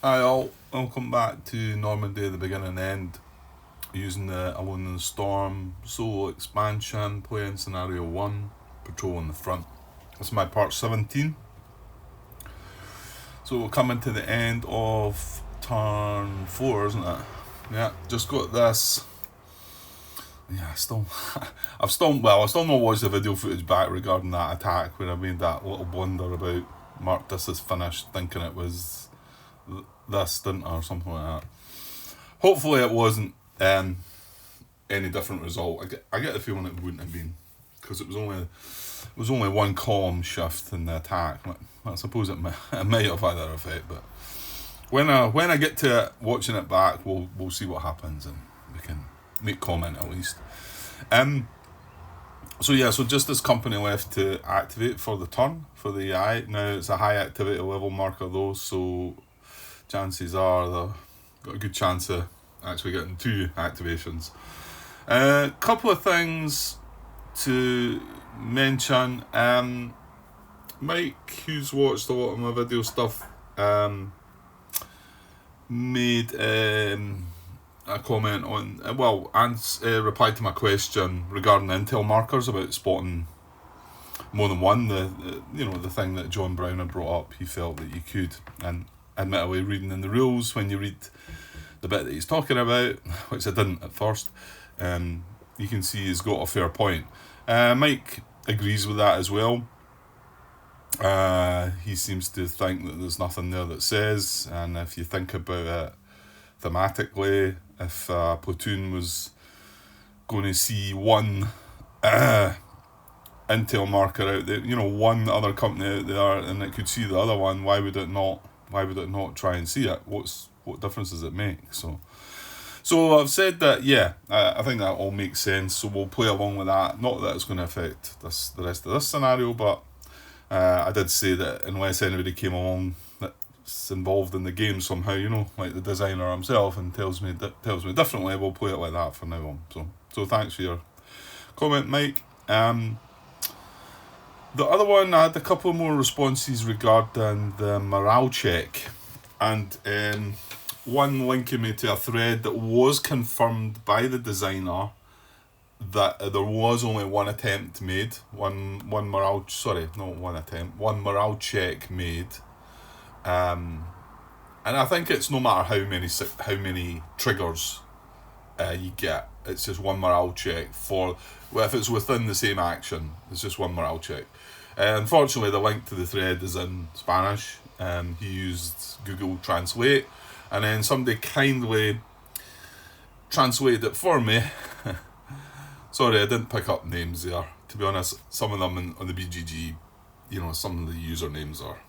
Hi all, welcome back to Normandy, the beginning and end, using the Alone in the Storm solo expansion, playing scenario 1, patrolling the front. This is my part 17. So we're coming to the end of turn 4, isn't it? Yeah, just got this. Yeah, I've still not watched the video footage back regarding that attack where I made that little blunder about Mark, this is finished, thinking it was this, didn't I, or something like that. Hopefully it wasn't any different result. I get the feeling it wouldn't have been, because it was only one column shift in the attack. I suppose it might have had that effect, but when I get to it, watching it back, we'll see what happens and we can make comment at least. So just this company left to activate for the turn for the AI. Now it's a high activity level marker though, so chances are they've got a good chance of actually getting 2 activations. Couple of things to mention. Mike, who's watched a lot of my video stuff, made a comment on, and replied to my question regarding intel markers about spotting more than one. The thing that John Brown had brought up, he felt that you could, and admittedly, reading in the rules, when you read the bit that he's talking about, which I didn't at first, you can see he's got a fair point. Mike agrees with that as well. He seems to think that there's nothing there that says, and if you think about it thematically, if a platoon was going to see one intel marker out there, one other company out there, and it could see the other one, why would it not try and see it? What difference does it make? So I've said that, yeah, I think that all makes sense, so we'll play along with that. Not that it's going to affect the rest of this scenario, but I did say that unless anybody came along that's involved in the game somehow, like the designer himself, and tells me differently, we'll play it like that from now on. So thanks for your comment, Mike. The other one, I had a couple more responses regarding the morale check, and one linking me to a thread that was confirmed by the designer that there was only one attempt made, one morale check made, and I think it's no matter how many triggers you get, it's just one morale check if it's within the same action, it's just one morale check. Unfortunately, the link to the thread is in Spanish. He used Google Translate, and then somebody kindly translated it for me. Sorry, I didn't pick up names there. To be honest, some of them on the BGG, some of the usernames are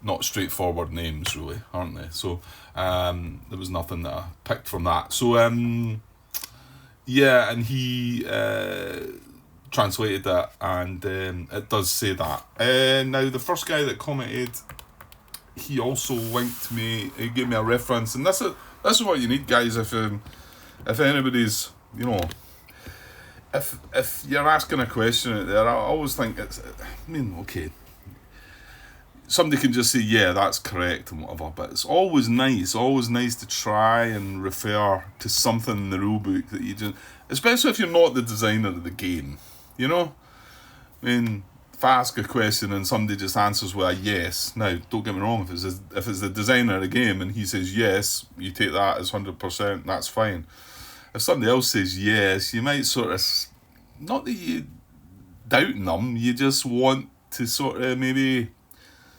not straightforward names, really, aren't they? So there was nothing that I picked from that. So yeah, and he translated that, and it does say that. Now, the first guy that commented, he also linked me, he gave me a reference, and this is what you need, guys, if anybody's, if you're asking a question out there, I always think okay, somebody can just say, yeah, that's correct and whatever, but it's always nice to try and refer to something in the rulebook that you just, especially if you're not the designer of the game, if I ask a question and somebody just answers with a yes, now, don't get me wrong, if it's the designer of the game and he says yes, you take that as 100%, that's fine. If somebody else says yes, you might sort of, not that you doubting them, you just want to sort of maybe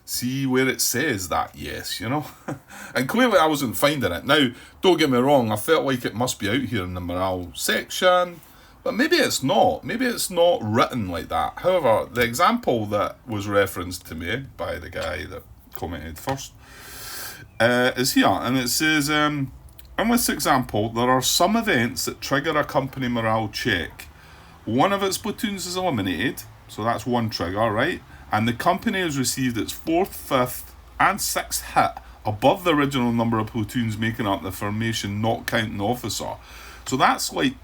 see where it says that yes, and clearly I wasn't finding it. Now, don't get me wrong, I felt like it must be out here in the morale section, but maybe it's not written like that. However, the example that was referenced to me by the guy that commented first is here, and it says, in this example, there are some events that trigger a company morale check. One of its platoons is eliminated, so that's one trigger, right? And the company has received its 4th, 5th, and 6th hit above the original number of platoons making up the formation, not counting the officer. So that's like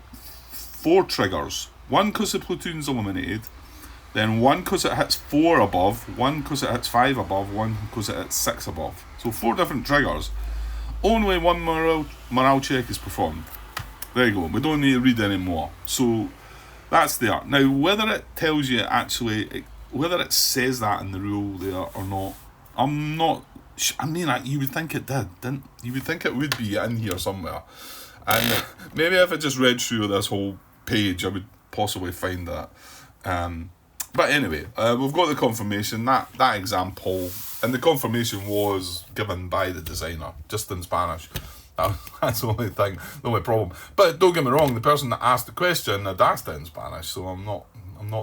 4 triggers. One because the platoon's eliminated, then one because it hits 4 above, one because it hits 5 above, one because it hits 6 above. So 4 different triggers. Only one morale check is performed. There you go. We don't need to read any more. So that's there. Now, whether it tells you actually, whether it says that in the rule there or not, I'm not. I mean, you would think it did, didn't you? Would think it would be in here somewhere. And maybe if I just read through this whole page, I would possibly find that. But anyway, we've got the confirmation, that example, and the confirmation was given by the designer, just in Spanish. That's the only thing, the only problem. But don't get me wrong, the person that asked the question had asked it in Spanish, so I'm not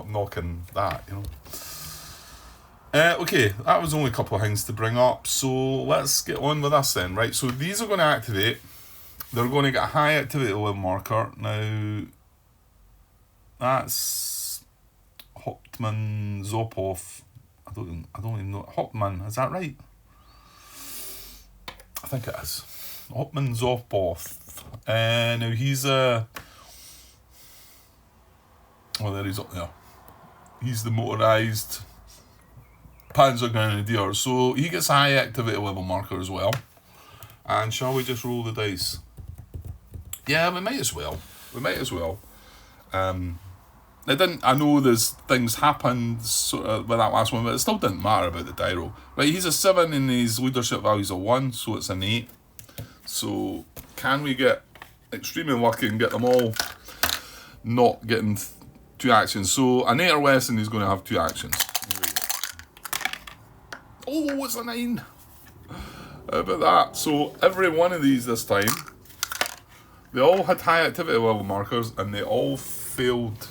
knocking that, you know. Okay, that was only a couple of things to bring up, so let's get on with this then, right? So these are going to activate. They're going to get a high activity level marker. Now, that's Hoptman Zopov. I don't even know. Hoptman, is that right? I think it is. Hoptman Zopov. Now he's there he's up there. He's the motorised Panzer Grenadier. So he gets a high activity level marker as well. And shall we just roll the dice? Yeah, we might as well. I know there's things happened sort of with that last one, but it still didn't matter about the die roll. Right, he's a 7 and his leadership value's a 1, so it's an 8. So can we get extremely lucky and get them all not getting 2 actions? So an 8 or less and he's going to have 2 actions. Oh, it's a 9. How about that? So every one of these this time, they all had high activity level markers and they all failed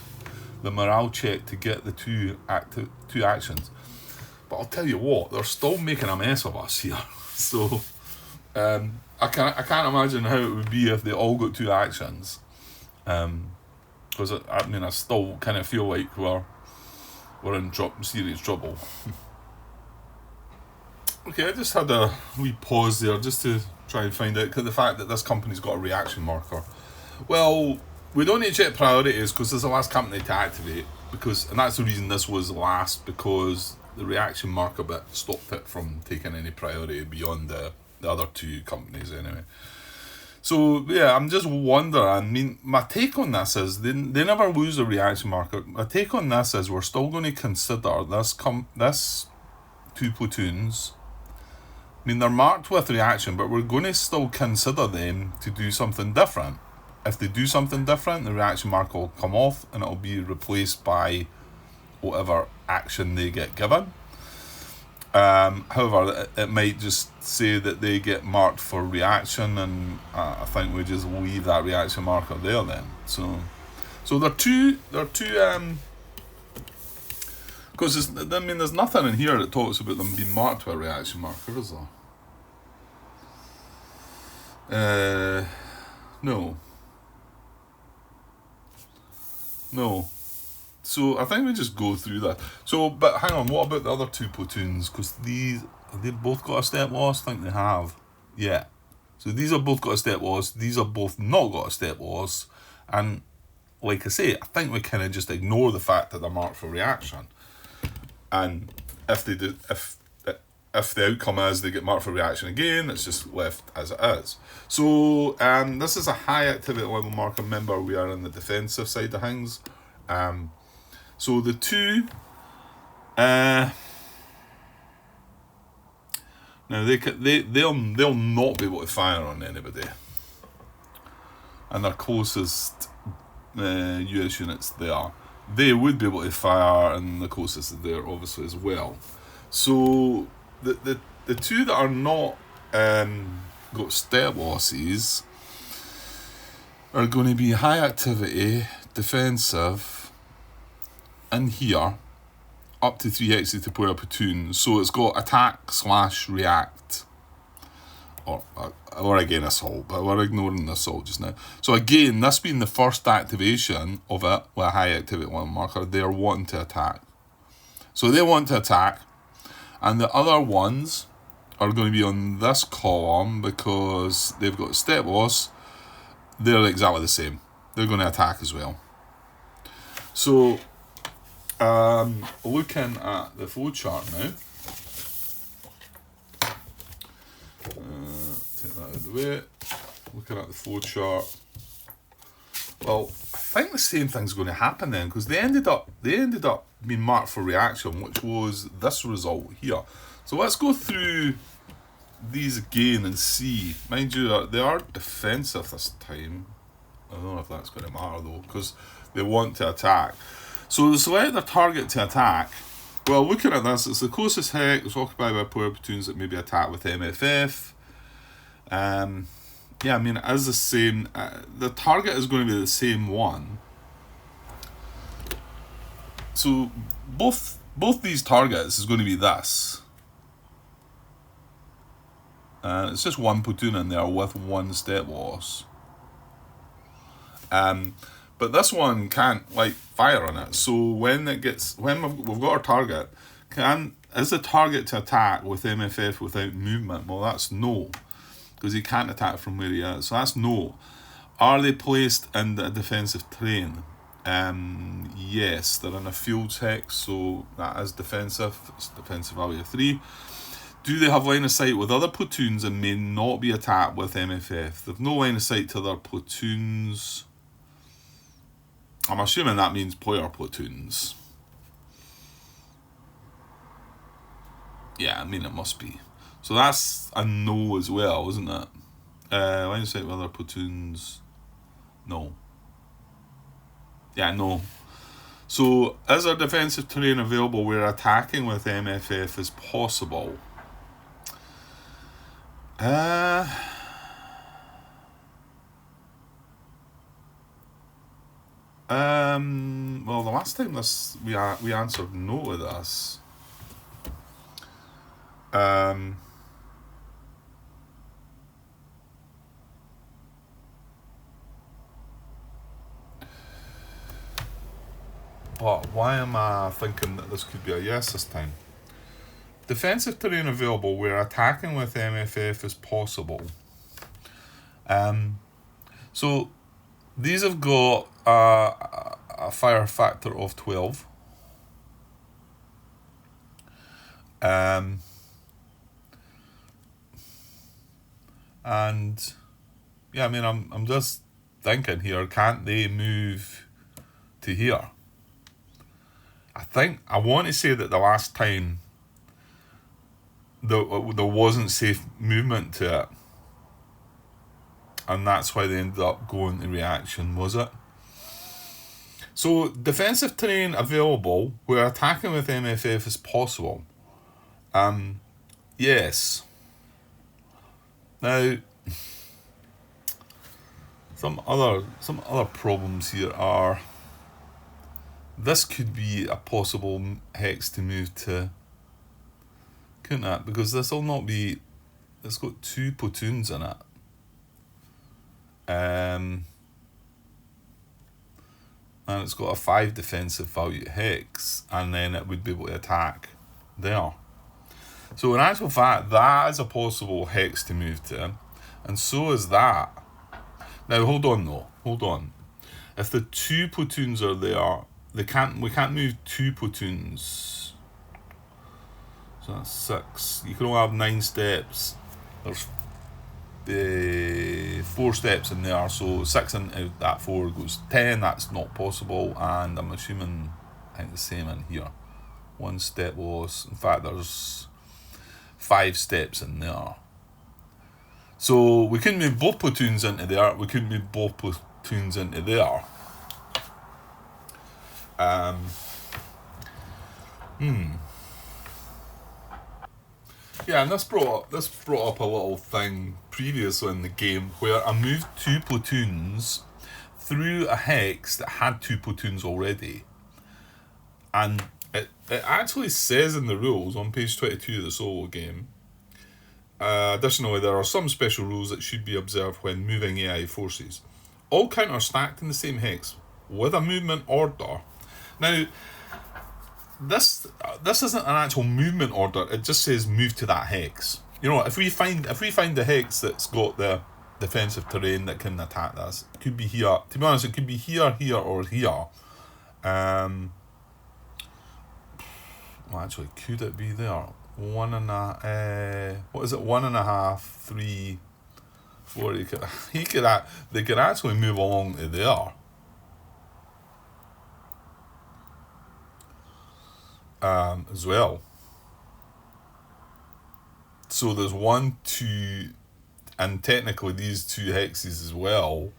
the morale check to get the 2 actions. But I'll tell you what, they're still making a mess of us here. So I can't imagine how it would be if they all got 2 actions. Because I still kind of feel like we're in serious trouble. Okay, I just had a wee pause there just to try and find out the fact that this company's got a reaction marker. Well, we don't need to check priorities because it's the last company to activate, and that's the reason this was last, because the reaction marker bit stopped it from taking any priority beyond the other 2 companies anyway. So yeah, I'm just wondering, I mean, my take on this is they never lose a reaction marker. My take on this is we're still going to consider this 2 platoons. I mean, they're marked with reaction, but we're going to still consider them to do something different. If they do something different, the reaction marker will come off and it'll be replaced by whatever action they get given. However, it might just say that they get marked for reaction, and I think we just leave that reaction marker there then. So they're two. Because there's nothing in here that talks about them being marked with a reaction marker, is there? No. So I think we just go through that. So, but hang on, what about the other 2 platoons? Because they've both got a step loss. I think they have. Yeah. So these have both got a step loss. These have both not got a step loss. And like I say, I think we kind of just ignore the fact that they're marked for reaction. And if they do, if the outcome is they get marked for reaction again, it's just left as it is. So this is a high activity level marker. Remember, we are on the defensive side of things. So the 2, now they'll not be able to fire on anybody, and their closest US units they would be able to fire, and the closest there obviously as well. So the 2 that are not got step losses are going to be high activity, defensive, and here up to 3 hexes to play a platoon. So it's got attack/react, or again assault, but we're ignoring the assault just now. So again, this being the first activation of it with a high activity level marker, they're wanting to attack. So they want to attack, and the other ones are going to be on this column because they've got step loss. They're exactly the same. They're going to attack as well. So looking at the flowchart now, the way. Looking at the flow chart. Well, I think the same thing's going to happen then, because they ended up being marked for reaction, which was this result here. So let's go through these again and see. Mind you, they are defensive this time. I don't know if that's going to matter though, because they want to attack. So they select their target to attack. Well, looking at this, it's the closest hex. It's occupied by player platoons that may be attacked with MFF. Yeah, I mean, it is the same. The target is going to be the same one. So both these targets is going to be this. And it's just one platoon in there with one step loss. But this one can't like fire on it. So when we've got our target, is the target to attack with MFF without movement? Well, that's no, because he can't attack from where he is. So that's no. Are they placed in the defensive terrain? Yes, they're in a field hex, so that is defensive. It's defensive value of 3. Do they have line of sight with other platoons and may not be attacked with MFF? They've no line of sight to their platoons. I'm assuming that means player platoons. Yeah, I mean it must be. So that's a no as well, isn't it? Line of sight with other platoons. No. Yeah, no. So is there defensive terrain available where attacking with MFF is possible? Well, the last time we answered no to this. But why am I thinking that this could be a yes this time? Defensive terrain available where attacking with MFF is possible. So these have got a fire factor of 12. And yeah, I mean, I'm just thinking here, can't they move to here? I want to say that the last time there wasn't safe movement to it, and that's why they ended up going to reaction, was it? So defensive terrain available where attacking with MFF is possible. Yes. Now some other problems here are this could be a possible hex to move to, couldn't it? Because this will not be, it's got 2 platoons in it. And it's got a 5 defensive value hex, and then it would be able to attack there. So in actual fact, that is a possible hex to move to, and so is that. Now hold on. If the 2 platoons are there, we can't move 2 platoons. So that's 6. You can only have 9 steps. There's 4 steps in there, so 6 into that 4 goes 10. That's not possible, and I'm assuming I think the same in here. 1 step loss. In fact, there's 5 steps in there. So we couldn't move both platoons into there. We couldn't move both platoons into there. Yeah, and this brought up a little thing previously in the game where I moved 2 platoons through a hex that had 2 platoons already, and it actually says in the rules on page 22 of the solo game. Additionally, there are some special rules that should be observed when moving AI forces. All counters stacked in the same hex with a movement order. Now, this isn't an actual movement order. It just says move to that hex. You know, if we find the hex that's got the defensive terrain that can attack this, it could be here. To be honest, it could be here, here, or here. Well, actually, could it be there? 1.5, 3. before they could actually move along to there. As well. So there's 1, 2, and technically these 2 hexes as well.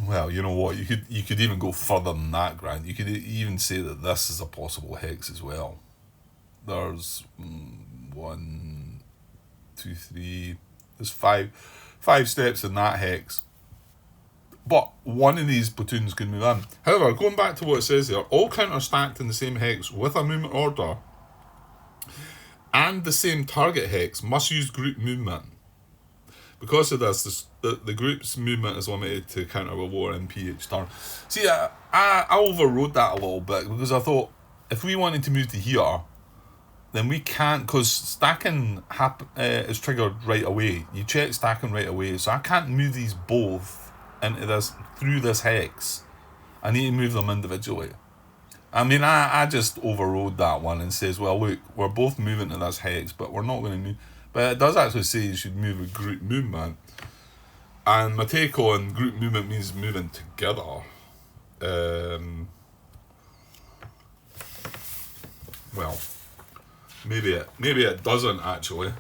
Well, you know what? You could even go further than that, Grant. You could even say that this is a possible hex as well. There's 1, 2, 3. There's five steps in that hex. But one of these platoons can move in. However, going back to what it says here, all counters stacked in the same hex with a movement order and the same target hex must use group movement. Because of this, the group's movement is limited to counter a war MP each turn. See, I overrode that a little bit because I thought if we wanted to move to here, then we can't, because stacking is triggered right away. You check stacking right away, so I can't move these both into this through this hex. I need to move them individually. I mean, I just overrode that one and says, well, look, we're both moving to this hex, but we're not going to move. But it does actually say you should move with group movement. And my take on group movement means moving together. Well, maybe it doesn't actually.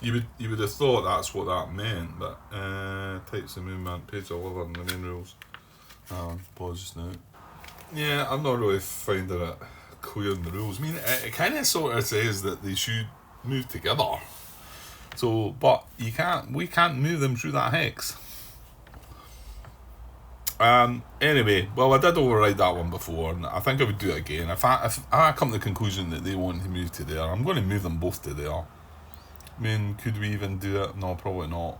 You would have thought that's what that meant, but types of movement, page 11, the main rules. Pause just now. Yeah, I'm not really finding it clear in the rules. I mean, it kind of sort of says that they should move together. So, but we can't move them through that hex. Anyway, well, I did override that one before, and I think I would do it again. If I come to the conclusion that they want to move to there, I'm going to move them both to there. I mean, could we even do it? No, probably not.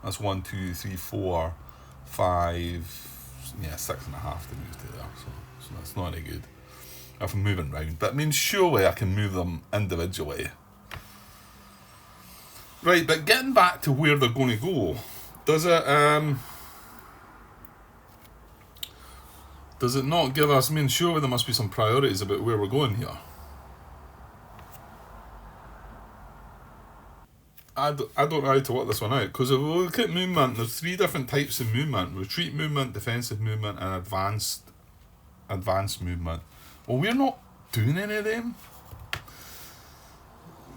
That's 1, 2, 3, 4, 5, 6.5 to move to there. So that's not any good if I'm moving round. But I mean, surely I can move them individually. Right, but getting back to where they're going to go, does it not give us? I mean, surely there must be some priorities about where we're going here. I don't know how to work this one out, because if we look at movement, there's 3 different types of movement: retreat movement, defensive movement, and advanced movement. Well, we're not doing any of them.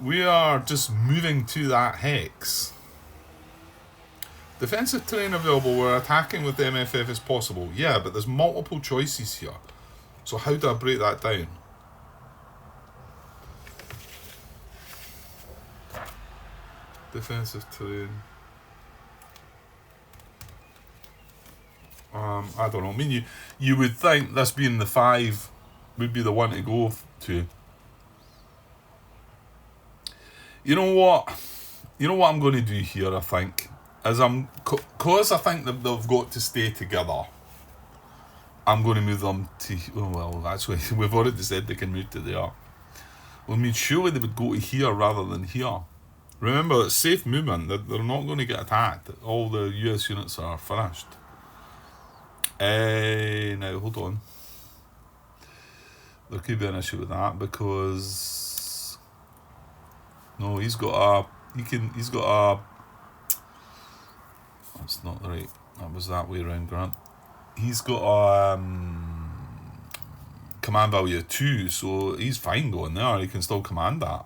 We are just moving to that hex. Defensive terrain available, we're attacking with the MFF as possible. Yeah, but there's multiple choices here. So how do I break that down? Defensive terrain. I don't know. I mean, you would think this being the 5 would be the one to go to. You know what I'm going to do here, I think, is because I think that they've got to stay together, I'm going to move them to, well, actually, we've already said they can move to there. Well, I mean, surely they would go to here rather than here. Remember, it's safe movement. They're not going to get attacked. All the US units are finished. Now, hold on. There could be an issue with that because... No, he's got a... That's not right. That was that way around, Grant. He's got a command value of 2, so he's fine going there. He can still command that.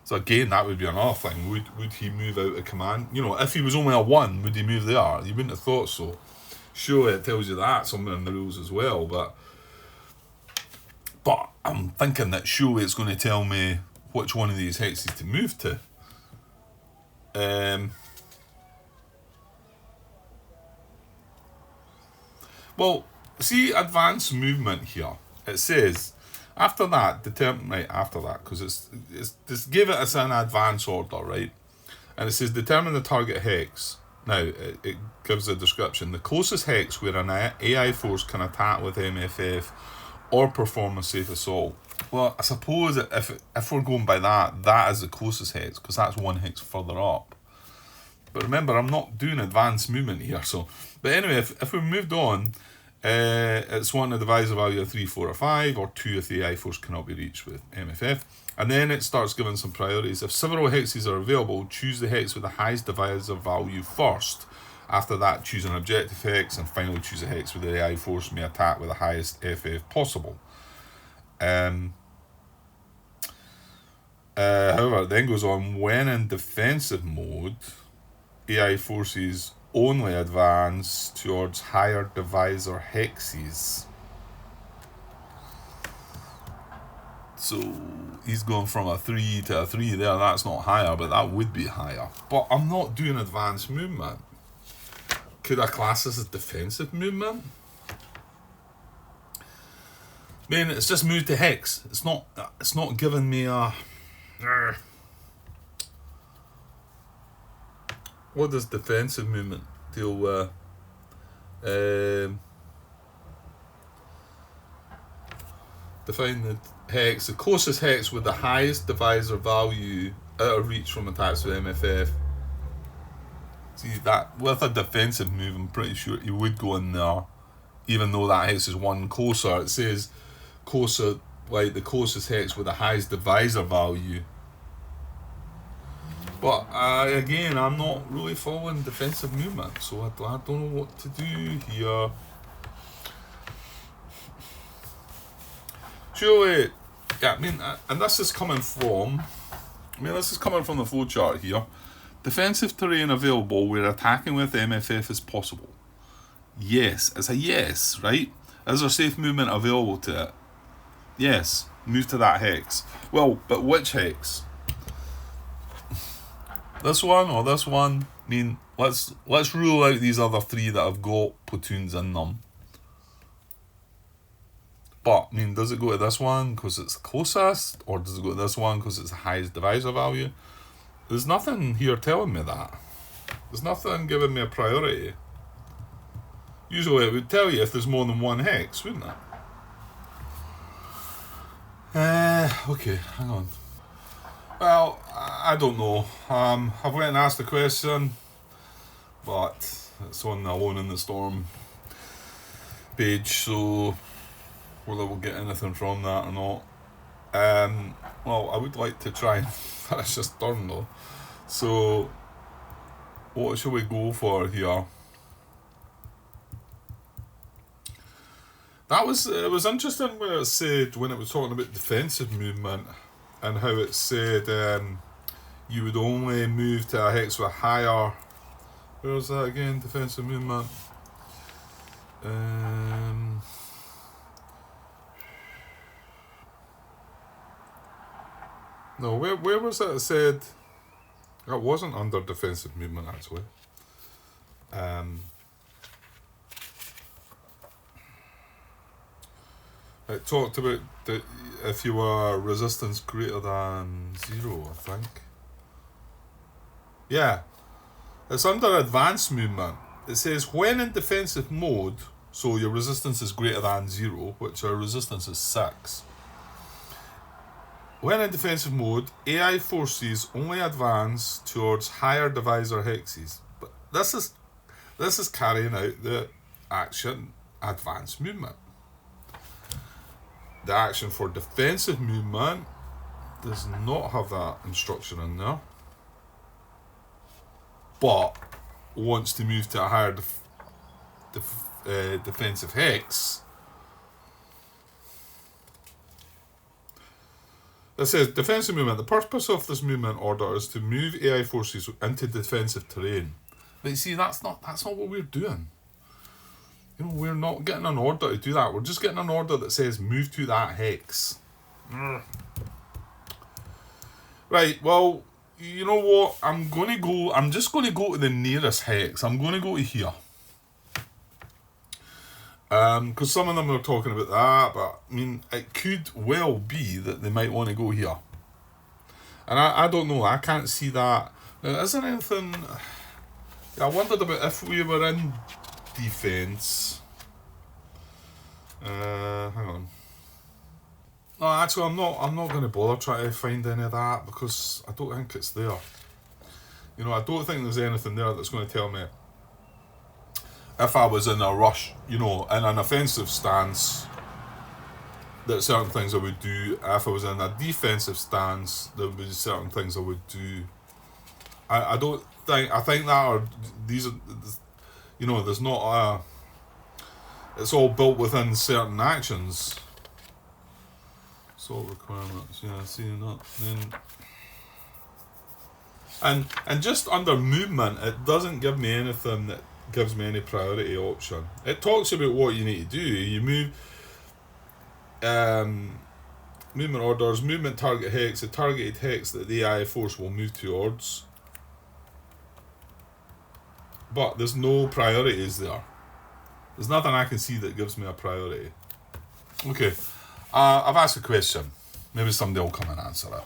So again, that would be another thing. Would he move out of command? You know, if he was only a 1, would he move there? You wouldn't have thought so. Sure, it tells you that somewhere in the rules as well, but I'm thinking that surely it's going to tell me which one of these hexes to move to. Well, see advanced movement here. It says after that, because it's just give it as an advance order, right? And it says determine the target hex. Now it gives a description. The closest hex where an AI force can attack with MFF or perform a safe assault. Well, I suppose if we're going by that is the closest hex, because that's 1 hex further up. But remember, I'm not doing advanced movement here. So, but anyway, if we moved on, It's 1 to devise a value of 3, 4, or 5, or 2 if the AI force cannot be reached with MFF. And then it starts giving some priorities. If several hexes are available, choose the hex with the highest divisor value first. After that, choose an objective hex, and finally choose a hex where the AI force may attack with the highest FF possible. However, it then goes on, when in defensive mode, AI forces only advance towards higher divisor hexes. So he's going from a 3 to a 3 there. That's not higher, but that would be higher. But I'm not doing advanced movement. Could I class this as defensive movement? I mean, it's just moved to hex. It's not giving me a... What does defensive movement deal with? Define the hex. The closest hex with the highest divisor value out of reach from attacks with MFF. See, that with a defensive move, I'm pretty sure he would go in there, even though that hex is 1 closer. It says closer, like the closest hex with the highest divisor value. But again, I'm not really following defensive movement, so I don't know what to do here. Surely, yeah, I mean, and this is coming from, the flowchart here. Defensive terrain available where attacking with MFF is possible. Yes, it's a yes, right? Is there safe movement available to it? Yes, move to that hex. Well, but which hex? This one or this one? I mean, let's rule out these other 3 that have got platoons in them. But, I mean, does it go to this one because it's closest? Or does it go to this one because it's the highest divisor value? There's nothing here telling me that. There's nothing giving me a priority. Usually it would tell you if there's more than 1 hex, wouldn't it? Okay, hang on. Well, I don't know. I've went and asked the question, but it's on the Alone in the Storm page, so whether we'll get anything from that or not. Well, I would like to try and finish this turn though. So, what should we go for here? It was interesting when it said, when it was talking about defensive movement, and how it said you would only move to a hex with higher... Where was that again? Defensive movement. No, where was it said? That wasn't under defensive movement, actually. It talked about if you were resistance greater than 0, I think. Yeah. It's under advanced movement. It says when in defensive mode, so your resistance is greater than 0, which our resistance is 6. When in defensive mode, AI forces only advance towards higher divisor hexes. But this is carrying out the action advanced movement. The action for defensive movement does not have that instruction in there, but wants to move to a higher defensive hex. It says defensive movement. The purpose of this movement order is to move AI forces into defensive terrain. But you see, that's not what we're doing. You know, we're not getting an order to do that. We're just getting an order that says move to that hex. Right, well, you know what? I'm just going to go to the nearest hex. I'm going to go to here. Because some of them are talking about that, but I mean, it could well be that they might want to go here. And I don't know, I can't see that. Now, is there anything... I wondered about if we were in defense. Hang on. No, actually, I'm not going to bother trying to find any of that because I don't think it's there. You know, I don't think there's anything there that's going to tell me. if I was in a rush, in an offensive stance, that certain things I would do. If I was in a defensive stance, there would be certain things I would do. I think that are these are, there's not a. It's all built within certain actions. Sort requirements, yeah, seeing that. And just under movement, it doesn't give me anything that gives me any priority option. It talks about what you need to do. You move, movement orders, movement target hex, the targeted hex that the AI force will move towards. But there's no priorities there. There's nothing I can see that gives me a priority. Okay, I've asked a question. Maybe somebody will come and answer it.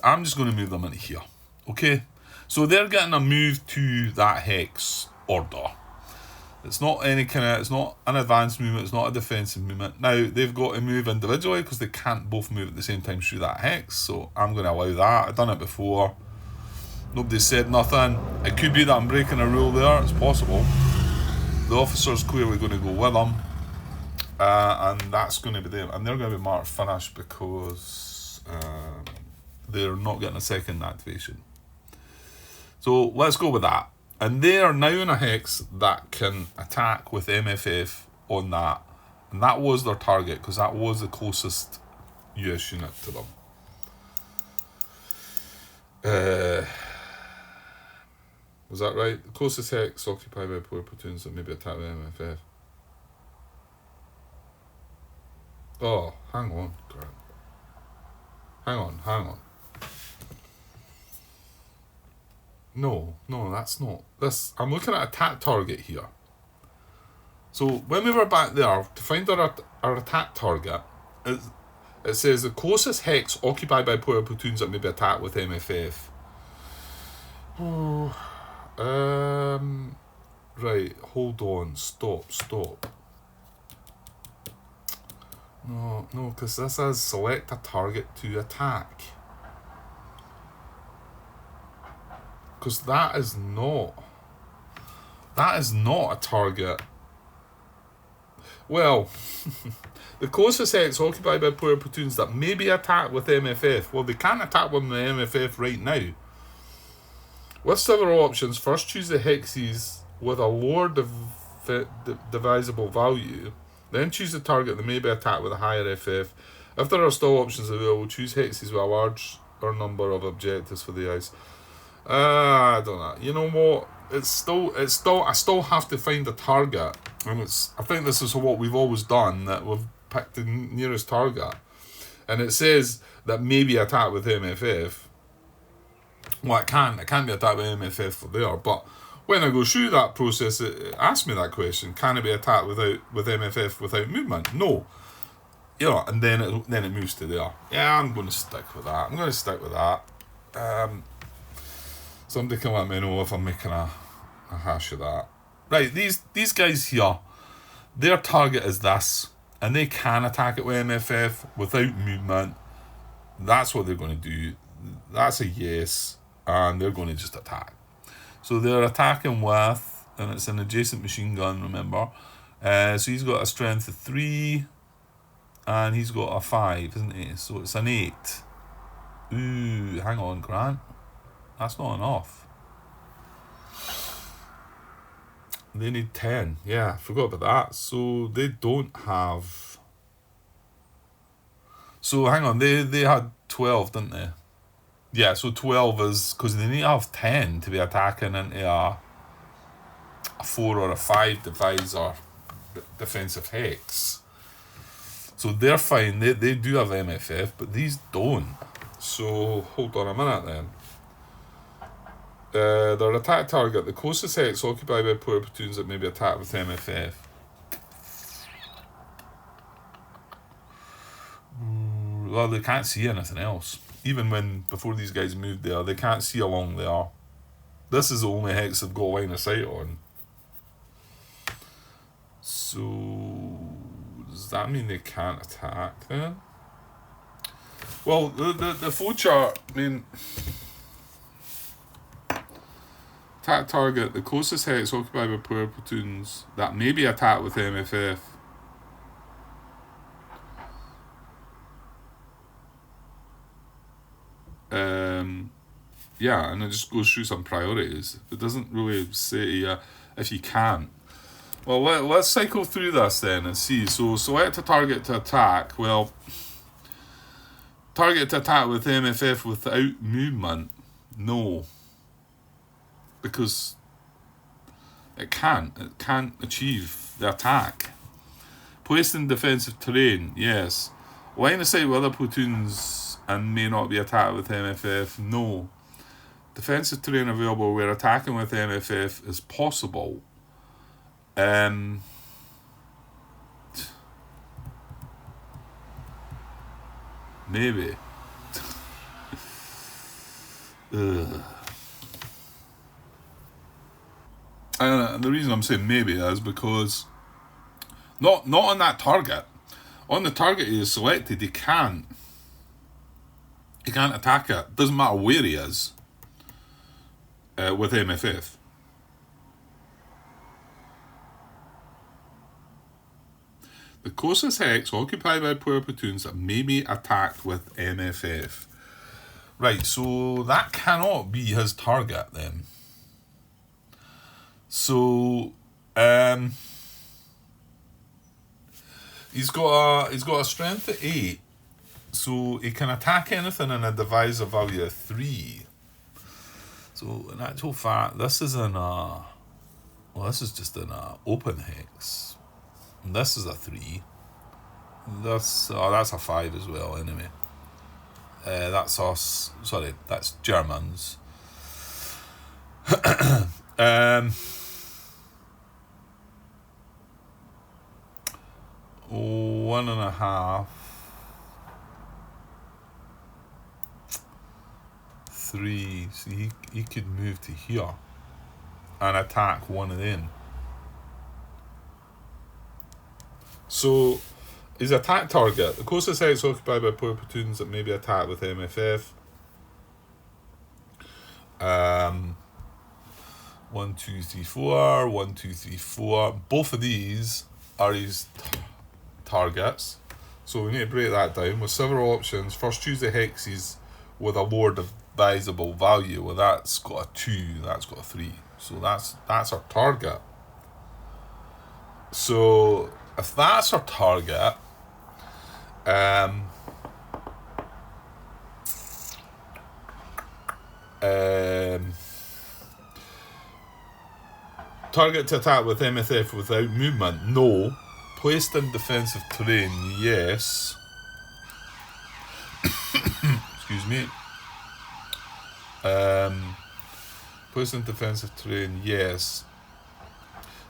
I'm just going to move them into here. Okay, so they're getting a move to that hex order. It's not it's not an advanced movement, it's not a defensive movement. Now, they've got to move individually because they can't both move at the same time through that hex, so I'm going to allow that. I've done it before. Nobody said nothing. It could be that I'm breaking a rule there, it's possible. The officer's clearly going to go with them, and that's going to be them. And they're going to be marked finished because they're not getting a second activation. So let's go with that. And they are now in a hex that can attack with MFF on that. And that was their target because that was the closest US unit to them. Was that right? The closest hex occupied by poor platoons that may be attacked with MFF. Oh, hang on, Grant. Hang on. No, that's not. I'm looking at attack target here. So when we were back there, to find our attack target, it says the closest hex occupied by poor platoons that may be attacked with MFF. Right, hold on, stop. No, because this says select a target to attack. Because that is not a target. Well, the closest hex occupied by player platoons that may be attacked with MFF. Well, they can't attack with the MFF right now. With several options, first choose the hexes with a lower divisible value. Then choose the target that may be attacked with a higher FF. If there are still options available, choose hexes with a larger number of objectives for the ice. I don't know. You know what? I still have to find a target, and I think this is what we've always done. That we've picked the nearest target, and it says that may be attacked with MFF. Well, it can be attacked with MFF for there, but when I go through that process, it asks me that question: can it be attacked with MFF without movement? No. And then it moves to there. Yeah, I'm going to stick with that. Somebody can let me know if I'm making a hash of that. Right, these guys here, their target is this, and they can attack it with MFF without movement. That's what they're going to do. That's a yes, and they're going to just attack. So they're attacking with, and it's an adjacent machine gun, remember. So he's got a strength of 3, and he's got a 5, isn't he? So it's an 8. Ooh, hang on, Grant. That's not enough. They need 10. Yeah, I forgot about that. So they don't have... So hang on, they had 12, didn't they? Yeah, so 12 is... Because they need to have 10 to be attacking into a 4 or a 5 divisor defensive hex. So they're fine. They do have MFF, but these don't. So hold on a minute then. Their attack target, the closest hex occupied by player platoons that may be attacked with MFF. Well, they can't see anything else. Even before these guys moved there, they can't see along there. This is the only hex they've got line of sight on. So, does that mean they can't attack then? Well, the flowchart, I mean... attack target, the closest hex occupied by player platoons that may be attacked with MFF. Yeah, and it just goes through some priorities. It doesn't really say to you if you can't. Well, let's cycle through this then and see. So select a target to attack. Well, target to attack with MFF without movement. No. Because it can't achieve the attack. Placed in defensive terrain, yes. Line of sight with other platoons and may not be attacked with MFF, no. Defensive terrain available where attacking with MFF is possible. Maybe. And the reason I'm saying maybe is because not on that target. On the target he is selected, he can't attack it. Doesn't matter where he is with MFF. The closest hex occupied by player platoons that may be attacked with MFF. Right, so that cannot be his target then. So he's got a strength of 8, so he can attack anything in a divisive value of 3. So in actual fact, this is just an open hex. And this is a 3. That's a 5 as well anyway. That's us. Sorry, that's Germans. 1.5. 3. So he could move to here and attack one of them. So his attack target, the closest hex occupied by player platoons that may be attacked with MFF. 1, 2, 3, 4. 1, 2, 3, 4. Both of these are his targets. So we need to break that down with several options. First, choose the hexes with a lower divisible value. Well, that's got a 2. That's got a 3. So that's our target. So if that's our target, target to attack with MFF without movement, no. Placed in defensive terrain, yes. Excuse me. Placed in defensive terrain, yes.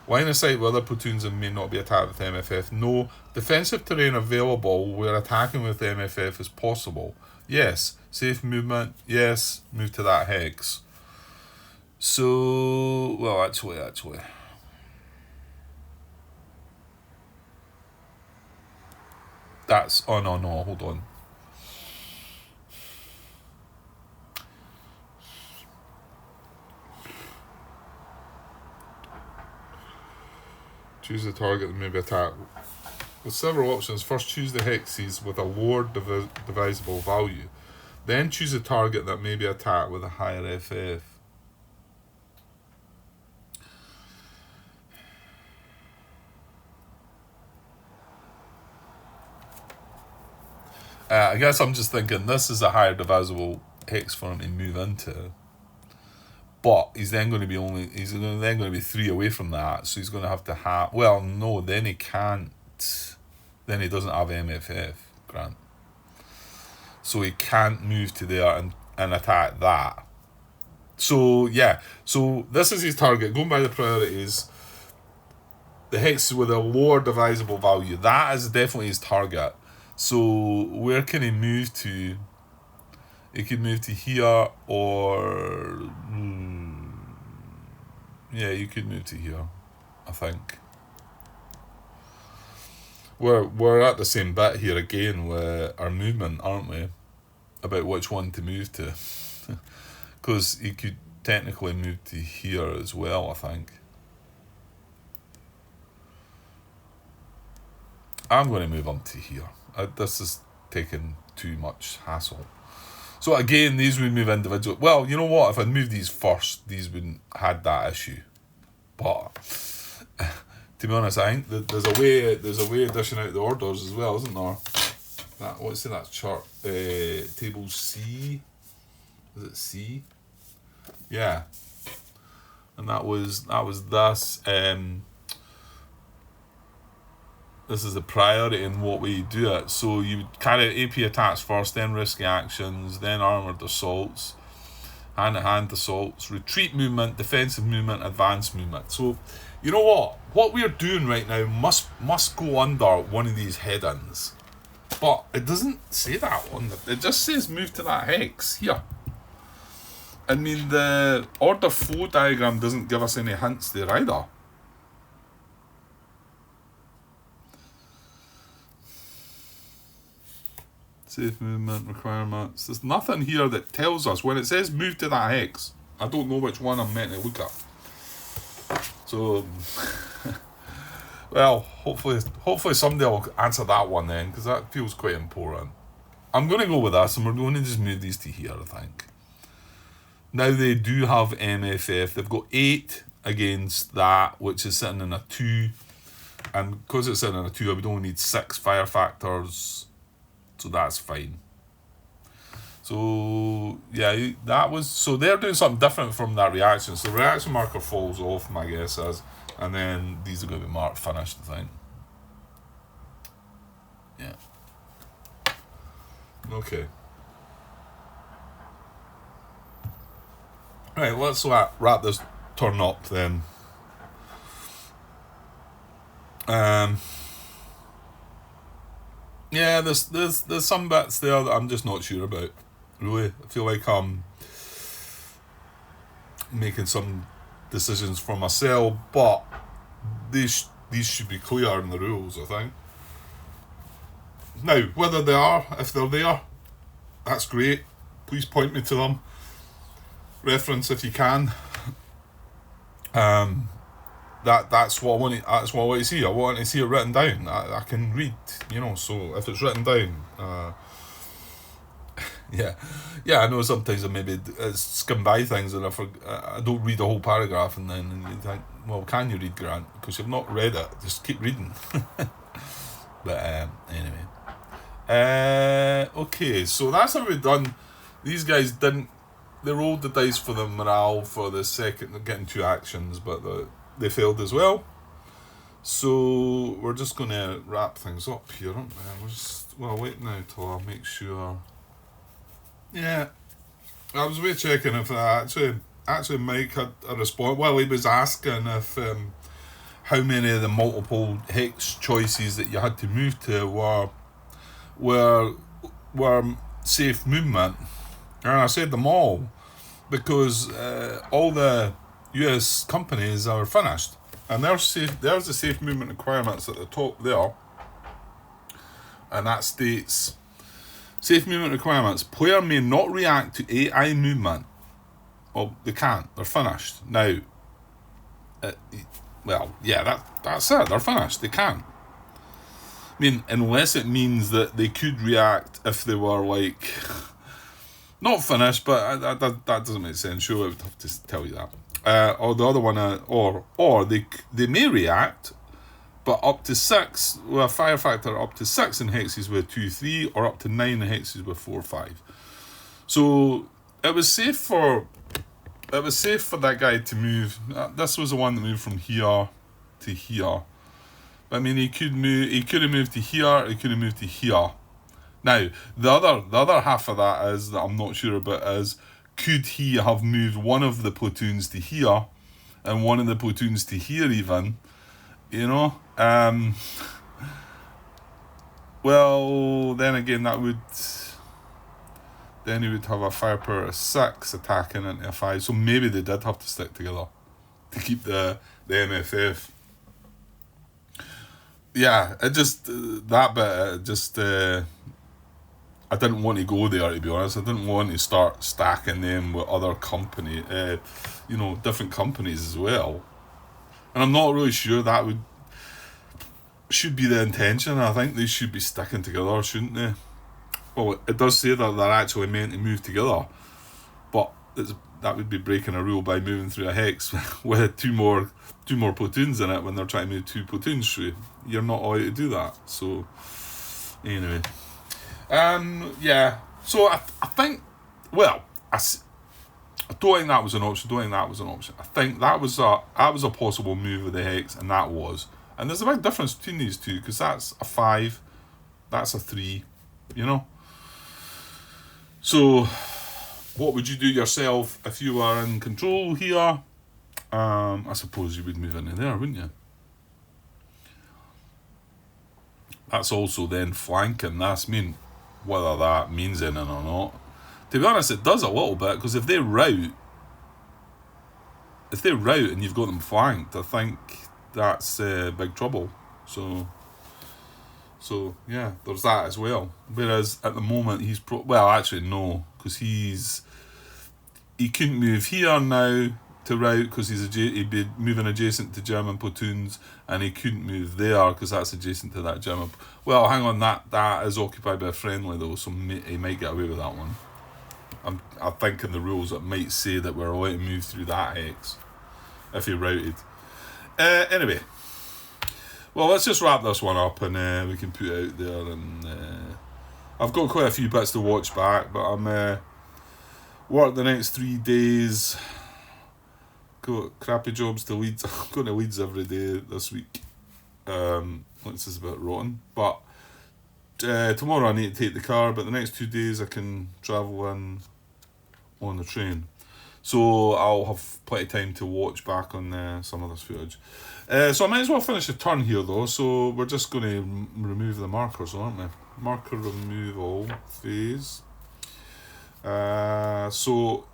Line of sight with other platoons and may not be attacked with MFF, no. Defensive terrain available where attacking with MFF is possible, yes. Safe movement, yes. Move to that hex. So, well, actually. That's, oh no, hold on. Choose the target that may be attacked. With several options, first choose the hexes with a lower divisible value. Then choose a target that may be attacked with a higher FF. I guess I'm just thinking this is a higher divisible hex for him to move into. But he's then going to be 3 away from that, so he's going to have to have. Well, no, then he can't. Then he doesn't have MFF, Grant. So he can't move to there and attack that. So yeah, so this is his target. Going by the priorities, the hex with a lower divisible value, that is definitely his target. So where can he move to? He could move to here, or yeah, you could move to here, I think. We're at the same bit here again with our movement, aren't we? About which one to move to, because he could technically move to here as well, I think. I'm going to move on to here. This is taking too much hassle. So again, these would move individually. Well, you know what? If I'd moved these first, these wouldn't had that issue. But to be honest, I think that there's a way of dishing out the orders as well, isn't there? What's in that chart? Table C. Is it C? Yeah. And that was this. This is the priority in what we do it. So you would carry out AP attacks first, then risky actions, then armoured assaults, hand-to-hand assaults, retreat movement, defensive movement, advanced movement. So, you know what? What we're doing right now must go under one of these headings. But it doesn't say that on it. It just says move to that hex here. I mean, the order flow diagram doesn't give us any hints there either. Safe movement requirements. There's nothing here that tells us. When it says move to that hex, I don't know which one I'm meant to look at. So, well, hopefully somebody will answer that one then, because that feels quite important. I'm going to go with this, and we're going to just move these to here, I think. Now they do have MFF. They've got 8 against that, which is sitting in a 2. And because it's sitting in a 2, I would only need 6 fire factors. So that's fine. So yeah, so they're doing something different from that reaction. So the reaction marker falls off, my guess is, and then these are going to be marked finished, I think. Yeah. Okay. Right, let's wrap this turn up then. Yeah, there's some bits there that I'm just not sure about. Really, I feel like I'm making some decisions for myself, but these should be clear in the rules, I think. Now, whether they are, if they're there, that's great. Please point me to them. Reference if you can. That's what I want. That's what I want to see. I want to see it written down. I can read, So if it's written down, yeah. I know sometimes I maybe skim by things and I don't read the whole paragraph, and then you think, well, can you read, Grant? Because you've not read it. Just keep reading. But anyway, okay. So that's how we've done. These guys didn't. They rolled the dice for the morale for the second, getting 2 actions, but they failed as well. So we're just going to wrap things up here, aren't we? Wait now till I make sure. Yeah, I was checking if actually Mike had a response. Well, he was asking if how many of the multiple hex choices that you had to move to were safe movement, and I said them all, because all the US companies are finished, and there's the safe movement requirements at the top there, and that states safe movement requirements: player may not react to AI movement. Well, they can't, they're finished. Now that's it, they're finished, they can't. I mean, unless it means that they could react if they were like not finished, but that doesn't make sense. Sure, I would have to tell you that. Or the other one, or they may react, but up to 6 with a fire factor up to 6 in hexes with 2-3, or up to 9 in hexes with 4-5. So it was safe for that guy to move. This was the one that moved from here to here. I mean, he could have moved to here. He could have moved to here. Now, the other half of that is that I'm not sure about is, could he have moved one of the platoons to here and one of the platoons to here even, well, then again, then he would have a firepower of 6 attacking into a 5, so maybe they did have to stick together to keep the MFF. Yeah, it just, that bit, I didn't want to go there, to be honest. I didn't want to start stacking them with other different companies as well. And I'm not really sure that should be the intention. I think they should be sticking together, shouldn't they? Well, it does say that they're actually meant to move together, but that would be breaking a rule by moving through a hex with two more platoons in it when they're trying to move 2 platoons through. You're not allowed to do that. So, anyway. Yeah. So I think, well, I don't think that was an option. I think that was a possible move with the hex, and that was. And there's a big difference between these two, because that's a 5, that's a 3, you know. So, what would you do yourself if you were in control here? I suppose you would move into there, wouldn't you? That's also then flanking. That's whether that means anything or not. To be honest, it does a little bit, because if they rout and you've got them flanked, I think that's big trouble. So yeah, there's that as well. Whereas at the moment actually no, because he couldn't move here now to rout because he'd be moving adjacent to German platoons, and he couldn't move there because that's adjacent to that German. Well, hang on, that is occupied by a friendly though, so he might get away with that one. I'm thinking the rules that might say that we're allowed to move through that hex if he routed. Anyway, well, let's just wrap this one up, and we can put it out there. And I've got quite a few bits to watch back, but I'm work the next 3 days. Got crappy jobs to Leeds. I'm going to Leeds every day this week. Which is a bit rotten, but tomorrow I need to take the car, but the next 2 days I can travel in on the train, so I'll have plenty of time to watch back on some of this footage. So I might as well finish the turn here though, so we're just going to remove the markers, aren't we? Marker removal phase. So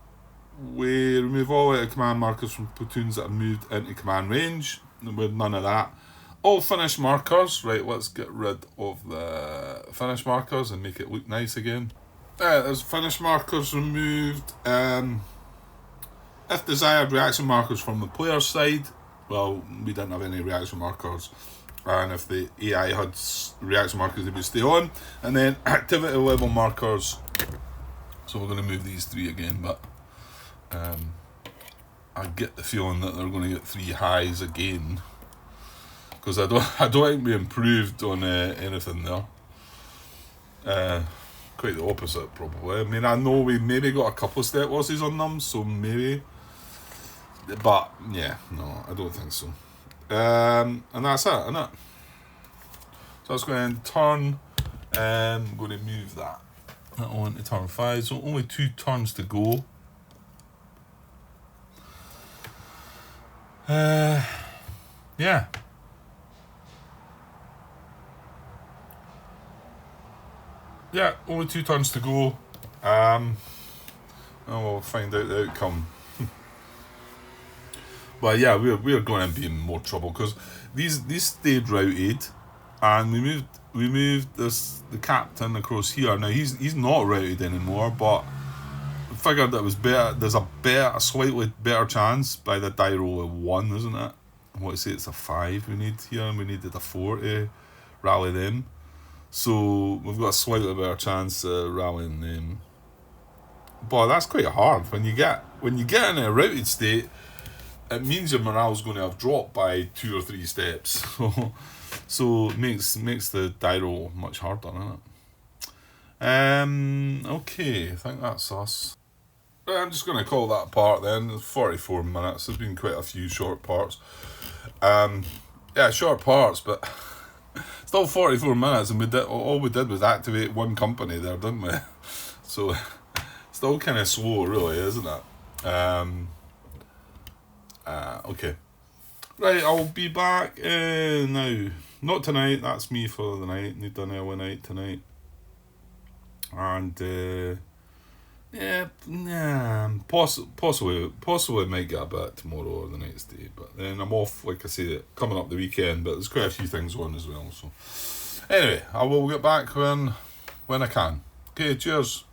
we remove all out of command markers from platoons that have moved into command range, with none of that. All finish markers, right, let's get rid of the finish markers and make it look nice again. There's finish markers removed. If desired, reaction markers from the player's side. Well, we didn't have any reaction markers, and if the AI had reaction markers, they would stay on. And then activity level markers, so we're going to move these 3 again, but I get the feeling that they're going to get 3 highs again, because I don't think we improved on anything there. Quite the opposite, probably. I mean, I know we maybe got a couple of step losses on them, so maybe, but yeah, no, I don't think so. And that's it, isn't it? So let's go and turn. I'm going to move that on to turn 5. So only 2 turns to go. Yeah. Yeah, only 2 turns to go. We'll find out the outcome. But yeah, we're going to be in more trouble, because these stayed routed, and we moved the captain across here. Now he's not routed anymore, but I figured that it was better. There's a slightly better chance by the die roll of 1, isn't it? What I say, it's a 5 we need here, and we needed a 4 to rally them. So we've got a slightly better chance rallying them. But that's quite hard when you get in a routed state. It means your morale's going to have dropped by 2 or 3 steps. So it makes the die roll much harder, doesn't it? Okay, I think that's us. I'm just going to call that part then. 44 minutes. There's been quite a few short parts. Yeah, short parts, but still 44 minutes, and all we did was activate 1 company there, didn't we? So still kind of slow, really, isn't it? Okay. Right, I'll be back now. Not tonight, that's me for the night. Need an early night tonight. And possibly might get a bit tomorrow or the next day. But then I'm off, like I say, coming up the weekend, but there's quite a few things on as well. So anyway, I will get back when I can. Okay, cheers.